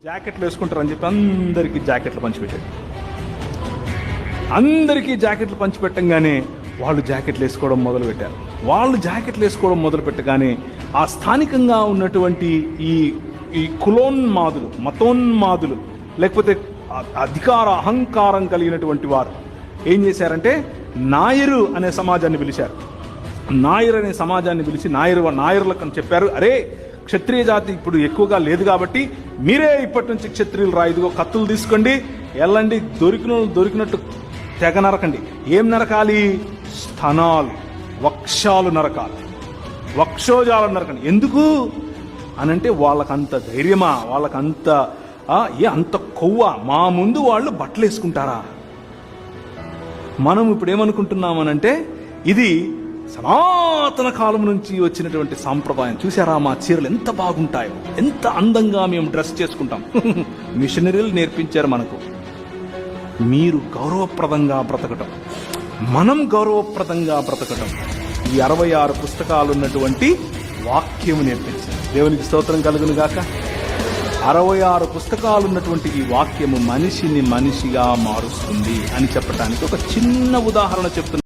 జాకెట్లు వేసుకుంటారని చెప్పి అందరికీ జాకెట్లు పంచిపెట్టాడు. అందరికీ జాకెట్లు పంచిపెట్టంగానే వాళ్ళు జాకెట్లు వేసుకోవడం మొదలుపెట్టారు. వాళ్ళు జాకెట్లు వేసుకోవడం మొదలుపెట్టగానే ఆ స్థానికంగా ఉన్నటువంటి ఈ ఈ కులోన్మాదులు, మతోన్మాదులు, లేకపోతే అధికార అహంకారం కలిగినటువంటి వారు ఏం చేశారంటే నాయరు అనే సమాజాన్ని పిలిచారు. నాయర్ అనే సమాజాన్ని పిలిచి నాయరులకు అని చెప్పారు, అరే క్షత్రియ జాతి ఇప్పుడు ఎక్కువగా లేదు కాబట్టి మీరే ఇప్పటి నుంచి క్షత్రియులు రా, ఇదిగో కత్తులు తీసుకోండి, వెళ్ళండి, దొరికినట్టు తెగ నరకండి. ఏం నరకాలి? స్థనాలు, వక్షాలు నరకాలి, వక్షోజాలను నరకండి. ఎందుకు అనంటే వాళ్ళకంత ధైర్యమా, వాళ్ళకంత అంత కొవ్వ, మా ముందు వాళ్ళు బట్టలు వేసుకుంటారా? మనం ఇప్పుడు ఏమనుకుంటున్నామనంటే ఇది సనాతన కాలం నుంచి వచ్చినటువంటి సాంప్రదాయం. చూసారా మా చీరలు ఎంత బాగుంటాయో, ఎంత అందంగా మేము డ్రెస్ చేసుకుంటాం. మిషనరీలు నేర్పించారు మనకు. మీరు గౌరవప్రదంగా బ్రతకటం, మనం గౌరవప్రదంగా బ్రతకటం ఈ 66 పుస్తకాలు ఉన్నటువంటి వాక్యము నేర్పించారు. దేవునికి స్తోత్రం కలుగును గాక. 66 పుస్తకాలు ఉన్నటువంటి ఈ వాక్యము మనిషిని మనిషిగా మారుస్తుంది అని చెప్పడానికి ఒక చిన్న ఉదాహరణ చెప్తున్నా.